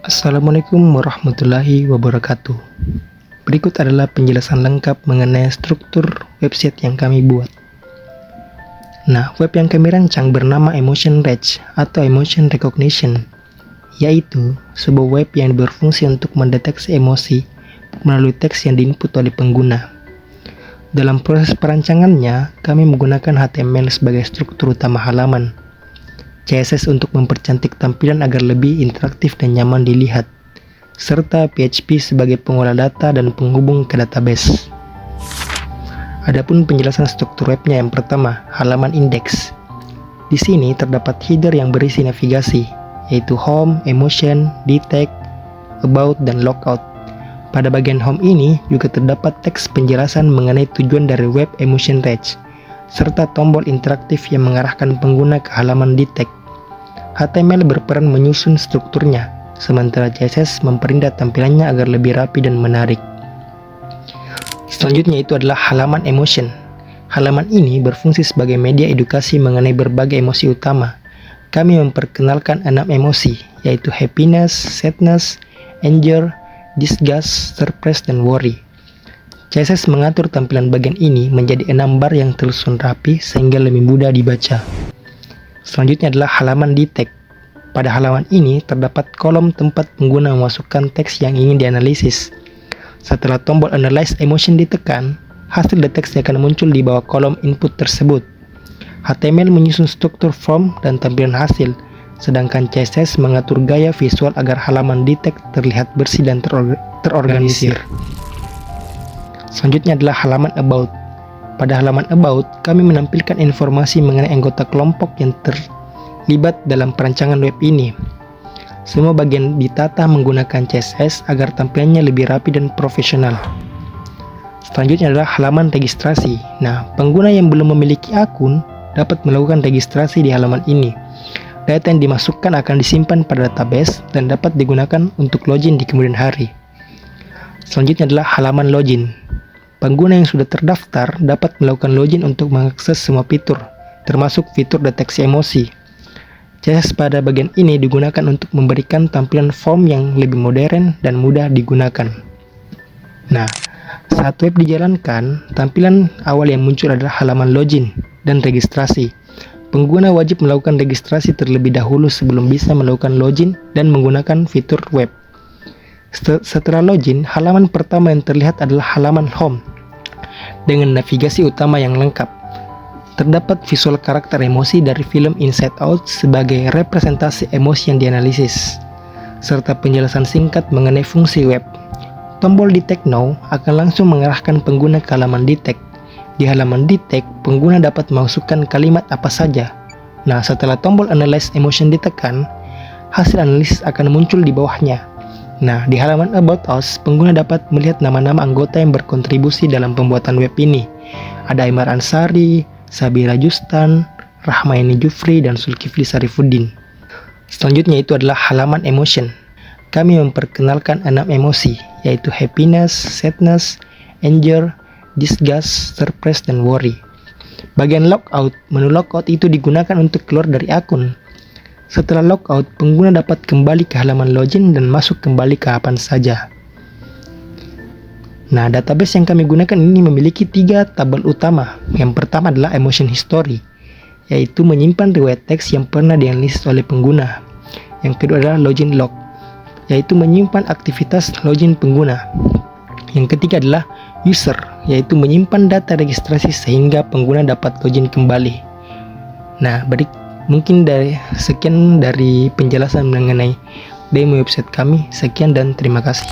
Assalamualaikum warahmatullahi wabarakatuh. Berikut adalah penjelasan lengkap mengenai struktur website yang kami buat. Nah, web yang kami rancang bernama Emotion Reach atau Emotion Recognition, yaitu sebuah web yang berfungsi untuk mendeteksi emosi melalui teks yang diinput oleh pengguna. Dalam proses perancangannya, kami menggunakan HTML sebagai struktur utama halaman, CSS untuk mempercantik tampilan agar lebih interaktif dan nyaman dilihat, serta PHP sebagai pengolah data dan penghubung ke database. Adapun penjelasan struktur webnya, yang pertama, halaman indeks. Di sini terdapat header yang berisi navigasi, yaitu home, emotion, detect, about, dan logout. Pada bagian home ini juga terdapat teks penjelasan mengenai tujuan dari web Emotion Reach, serta tombol interaktif yang mengarahkan pengguna ke halaman detect. HTML berperan menyusun strukturnya, sementara CSS memperindah tampilannya agar lebih rapi dan menarik. Selanjutnya itu adalah halaman emotion. Halaman ini berfungsi sebagai media edukasi mengenai berbagai emosi utama. Kami memperkenalkan 6 emosi, yaitu happiness, sadness, anger, disgust, surprise, dan worry. CSS mengatur tampilan bagian ini menjadi 6 bar yang tersusun rapi sehingga lebih mudah dibaca. Selanjutnya adalah halaman detect. Pada halaman ini terdapat kolom tempat pengguna memasukkan teks yang ingin dianalisis. Setelah tombol Analyze Emotion ditekan, hasil deteksi akan muncul di bawah kolom input tersebut. HTML menyusun struktur form dan tampilan hasil, sedangkan CSS mengatur gaya visual agar halaman detect terlihat bersih dan terorganisir. Selanjutnya adalah halaman about. Pada halaman about, kami menampilkan informasi mengenai anggota kelompok yang terlibat dalam perancangan web ini. Semua bagian ditata menggunakan CSS agar tampilannya lebih rapi dan profesional. Selanjutnya adalah halaman registrasi. Nah, pengguna yang belum memiliki akun dapat melakukan registrasi di halaman ini. Data yang dimasukkan akan disimpan pada database dan dapat digunakan untuk login di kemudian hari. Selanjutnya adalah halaman login. Pengguna yang sudah terdaftar dapat melakukan login untuk mengakses semua fitur, termasuk fitur deteksi emosi. CSS pada bagian ini digunakan untuk memberikan tampilan form yang lebih modern dan mudah digunakan. Nah, saat web dijalankan, tampilan awal yang muncul adalah halaman login dan registrasi. Pengguna wajib melakukan registrasi terlebih dahulu sebelum bisa melakukan login dan menggunakan fitur web. Setelah login, halaman pertama yang terlihat adalah halaman home dengan navigasi utama yang lengkap. Terdapat visual karakter emosi dari film Inside Out sebagai representasi emosi yang dianalisis, serta penjelasan singkat mengenai fungsi web. Tombol Detect Now akan langsung mengarahkan pengguna ke halaman detect. Di halaman detect, pengguna dapat memasukkan kalimat apa saja. Nah, setelah tombol Analyze Emotion ditekan, hasil analisis akan muncul di bawahnya. Nah, di halaman About Us, pengguna dapat melihat nama-nama anggota yang berkontribusi dalam pembuatan web ini. Ada Aimar Ansari, Sabira Justan, Rahmayani Jufri, dan Zulkifli Sarifuddin. Selanjutnya itu adalah halaman emotion. Kami memperkenalkan 6 emosi, yaitu happiness, sadness, anger, disgust, surprise, dan worry. Bagian logout, menu logout itu digunakan untuk keluar dari akun. Setelah logout, pengguna dapat kembali ke halaman login dan masuk kembali kapan saja. Nah, database yang kami gunakan ini memiliki 3 tabel utama. Yang pertama adalah emotion history, yaitu menyimpan riwayat teks yang pernah dianalisis oleh pengguna. Yang kedua adalah login log, yaitu menyimpan aktivitas login pengguna. Yang ketiga adalah user, yaitu menyimpan data registrasi sehingga pengguna dapat login kembali. Nah, mungkin sekian dari penjelasan mengenai demo website kami. Sekian dan terima kasih.